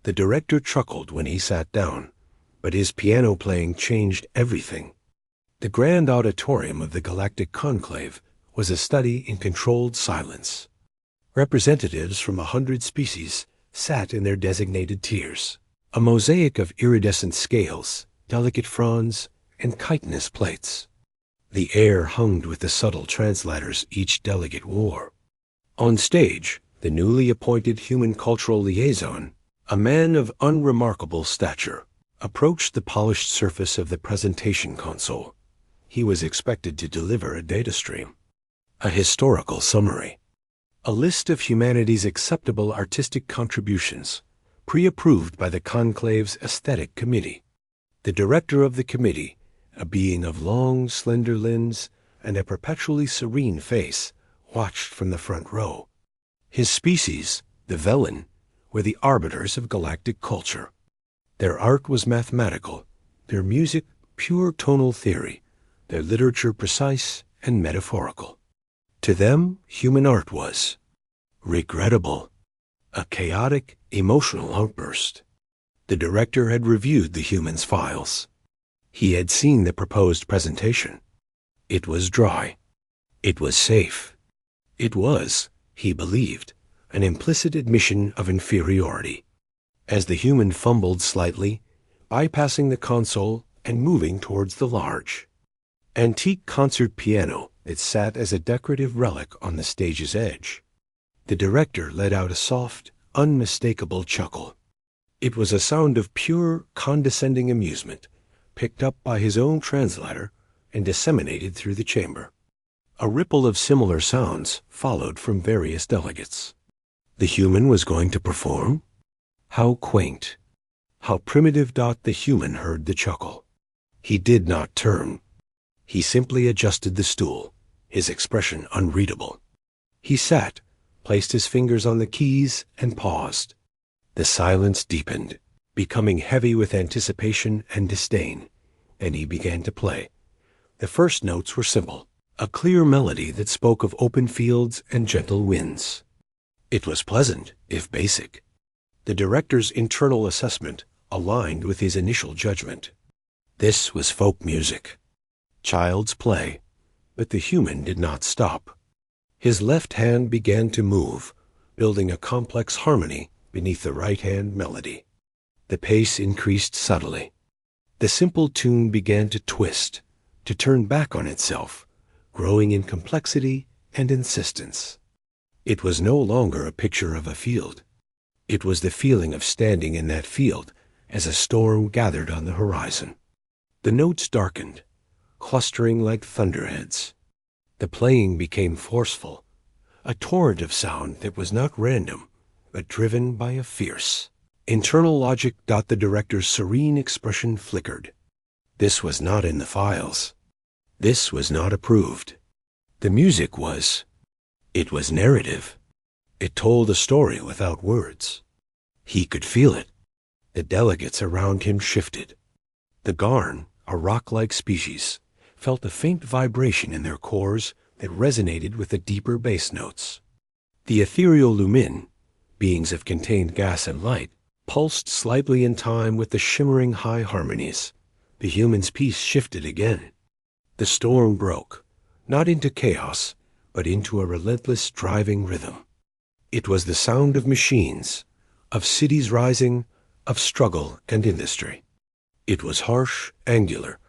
The director chuckled when he sat down, but his piano playing changed everything. The grand auditorium of the Galactic Conclave was a study in controlled silence. Representatives from 100 species sat in their designated tiers, a mosaic of iridescent scales, delicate fronds, and chitinous plates. The air hung with the subtle translators each delegate wore. On stage, the newly appointed human cultural liaison, a man of unremarkable stature, approached the polished surface of the presentation console. He was expected to deliver a data stream, a historical summary, a list of humanity's acceptable artistic contributions, pre-approved by the Conclave's Aesthetic Committee. The director of the committee, a being of long, slender limbs and a perpetually serene face, watched from the front row. His species, the Velen, were the arbiters of galactic culture. Their art was mathematical, their music pure tonal theory, their literature precise and metaphorical. To them, human art was regrettable, a chaotic, emotional outburst. The director had reviewed the humans' files. He had seen the proposed presentation. It was dry. It was safe. It was, he believed, an implicit admission of inferiority. As the human fumbled slightly, bypassing the console and moving towards the large, antique concert piano that sat as a decorative relic on the stage's edge, the director let out a soft, unmistakable chuckle. It was a sound of pure, condescending amusement, picked up by his own translator and disseminated through the chamber. A ripple of similar sounds followed from various delegates. The human was going to perform? How quaint, how primitive. The human heard the chuckle. He did not turn. He simply adjusted the stool, his expression unreadable. He sat, placed his fingers on the keys, and paused. The silence deepened, becoming heavy with anticipation and disdain, and he began to play. The first notes were simple, a clear melody that spoke of open fields and gentle winds. It was pleasant, if basic. The director's internal assessment aligned with his initial judgment. This was folk music, child's play, but the human did not stop. His left hand began to move, building a complex harmony beneath the right-hand melody. The pace increased subtly. The simple tune began to twist, to turn back on itself, growing in complexity and insistence. It was no longer a picture of a field. It was the feeling of standing in that field as a storm gathered on the horizon. The notes darkened, clustering like thunderheads. The playing became forceful, a torrent of sound that was not random, but driven by a fierce, internal logic. The director's serene expression flickered. This was not in the files. This was not approved. The music was. It was narrative. It told a story without words. He could feel it. The delegates around him shifted. The Garn, a rock-like species, felt a faint vibration in their cores that resonated with the deeper bass notes. The ethereal Lumin, beings of contained gas and light, pulsed slightly in time with the shimmering high harmonies. The human's piece shifted again. The storm broke, not into chaos, but into a relentless driving rhythm. It was the sound of machines, of cities rising, of struggle and industry. It was harsh, angular,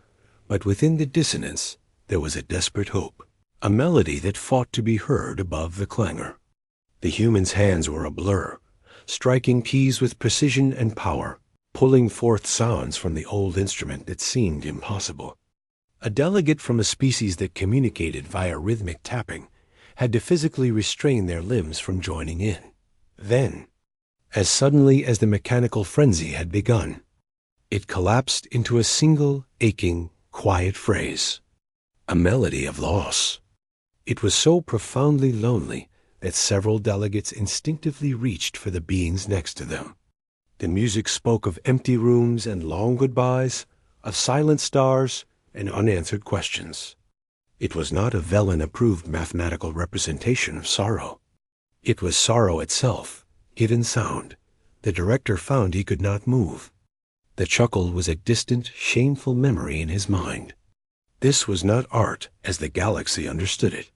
but within the dissonance there was a desperate hope, a melody that fought to be heard above the clangor. The human's hands were a blur, striking keys with precision and power, pulling forth sounds from the old instrument that seemed impossible. A delegate from a species that communicated via rhythmic tapping had to physically restrain their limbs from joining in. Then, as suddenly as the mechanical frenzy had begun, it collapsed into a single, aching, quiet phrase, a melody of loss. It was so profoundly lonely that several delegates instinctively reached for the beings next to them. The music spoke of empty rooms and long goodbyes, of silent stars and unanswered questions. It was not a Velen-approved mathematical representation of sorrow. It was sorrow itself, hidden sound, The director found he could not move. The chuckle was a distant, shameful memory in his mind. This was not art as the galaxy understood it.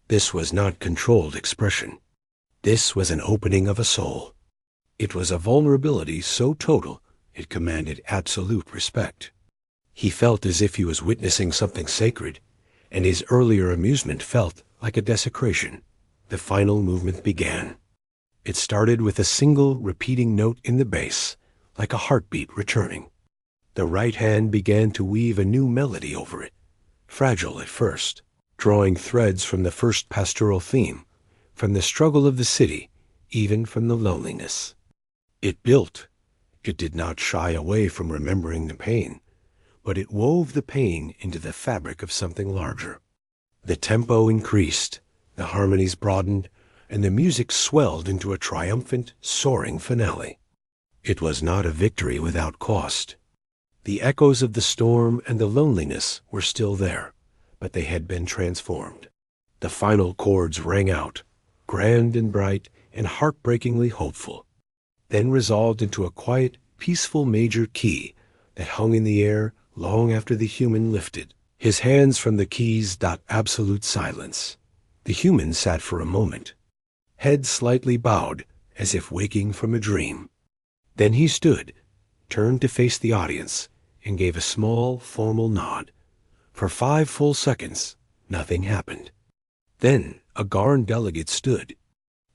This was not controlled expression. This was an opening of a soul. It was a vulnerability so total it commanded absolute respect. He felt as if he was witnessing something sacred, and his earlier amusement felt like a desecration. The final movement began. It started with a single repeating note in the bass, like a heartbeat returning. The right hand began to weave a new melody over it, fragile at first, drawing threads from the first pastoral theme, from the struggle of the city, even from the loneliness. It built. It did not shy away from remembering the pain, but it wove the pain into the fabric of something larger. The tempo increased, the harmonies broadened, and the music swelled into a triumphant, soaring finale. It was not a victory without cost. The echoes of the storm and the loneliness were still there, but they had been transformed. The final chords rang out, grand and bright and heartbreakingly hopeful, then resolved into a quiet, peaceful major key that hung in the air long after the human lifted his hands from the keys. Absolute silence. The human sat for a moment, head slightly bowed as if waking from a dream. Then he stood, turned to face the audience, and gave a small, formal nod. For 5 full seconds, nothing happened. Then a Garn delegate stood.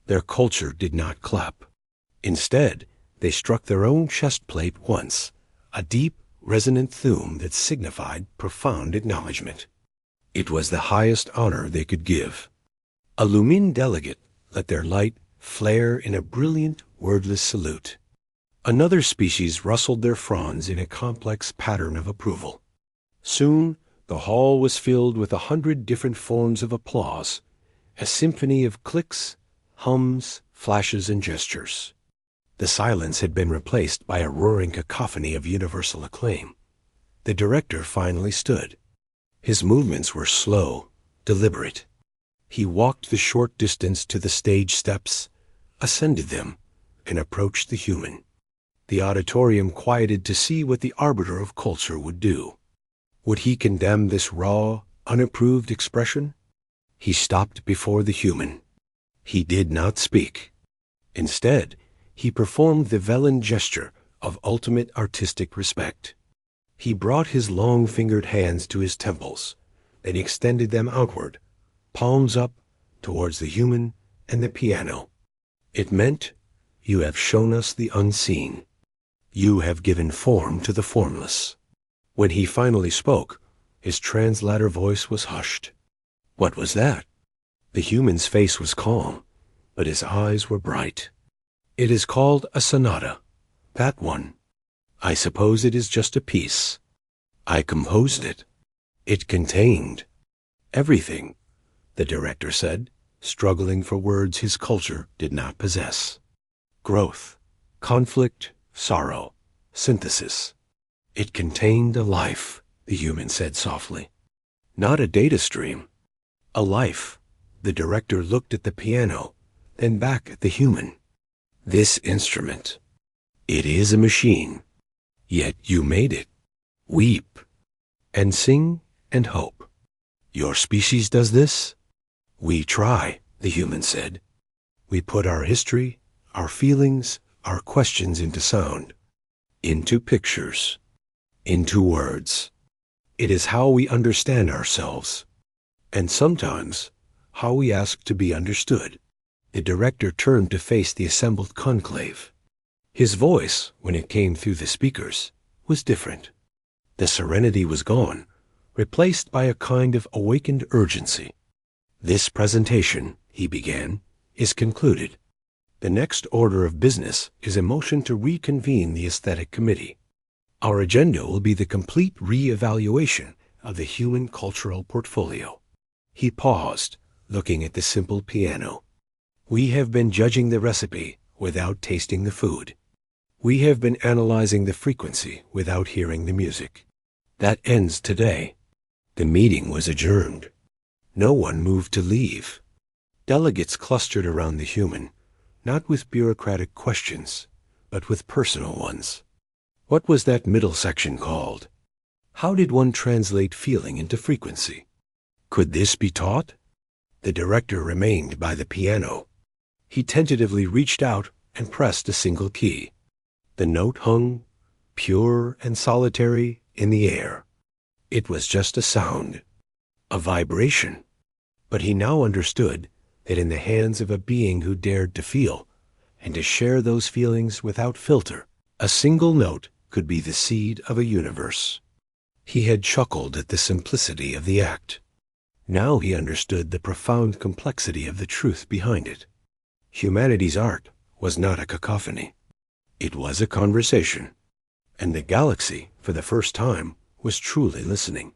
Their culture did not clap. Instead, they struck their own chest plate once, a deep, resonant thum that signified profound acknowledgement. It was the highest honor they could give. A Lumin delegate let their light flare in a brilliant, wordless salute. Another species rustled their fronds in a complex pattern of approval. Soon, the hall was filled with 100 different forms of applause, a symphony of clicks, hums, flashes, and gestures. The silence had been replaced by a roaring cacophony of universal acclaim. The director finally stood. His movements were slow, deliberate. He walked the short distance to the stage steps, ascended them, and approached the human. The auditorium quieted to see what the arbiter of culture would do. Would he condemn this raw, unapproved expression? He stopped before the human. He did not speak. Instead, he performed the Velen gesture of ultimate artistic respect. He brought his long-fingered hands to his temples, then extended them outward, palms up, towards the human and the piano. It meant, "You have shown us the unseen. You have given form to the formless." When he finally spoke, his translator voice was hushed. What was that? The human's face was calm, but his eyes were bright. "It is called a sonata. That one. I suppose it is just a piece. I composed it. It contained everything," the director said, struggling for words his culture did not possess. Growth, conflict, sorrow, synthesis. "It contained a life," the human said softly. "Not a data stream. A life." The director looked at the piano, then back at the human. "This instrument. It is a machine. Yet you made it. Weep and sing and hope. Your species does this? We try," the human said. "We put our history, our feelings, our questions into sound, into pictures, into words. It is how we understand ourselves, and sometimes how we ask to be understood." The director turned to face the assembled conclave. His voice, when it came through the speakers, was different. The serenity was gone, replaced by a kind of awakened urgency. "This presentation," he began, "is concluded. The next order of business is a motion to reconvene the Aesthetic Committee. Our agenda will be the complete re-evaluation of the human cultural portfolio." He paused, looking at the simple piano. "We have been judging the recipe without tasting the food. We have been analyzing the frequency without hearing the music. That ends today." The meeting was adjourned. No one moved to leave. Delegates clustered around the human, not with bureaucratic questions, but with personal ones. What was that middle section called? How did one translate feeling into frequency? Could this be taught? The director remained by the piano. He tentatively reached out and pressed a single key. The note hung, pure and solitary, in the air. It was just a sound, a vibration. But he now understood that in the hands of a being who dared to feel, and to share those feelings without filter, a single note could be the seed of a universe. He had chuckled at the simplicity of the act. Now he understood the profound complexity of the truth behind it. Humanity's art was not a cacophony. It was a conversation, and the galaxy, for the first time, was truly listening.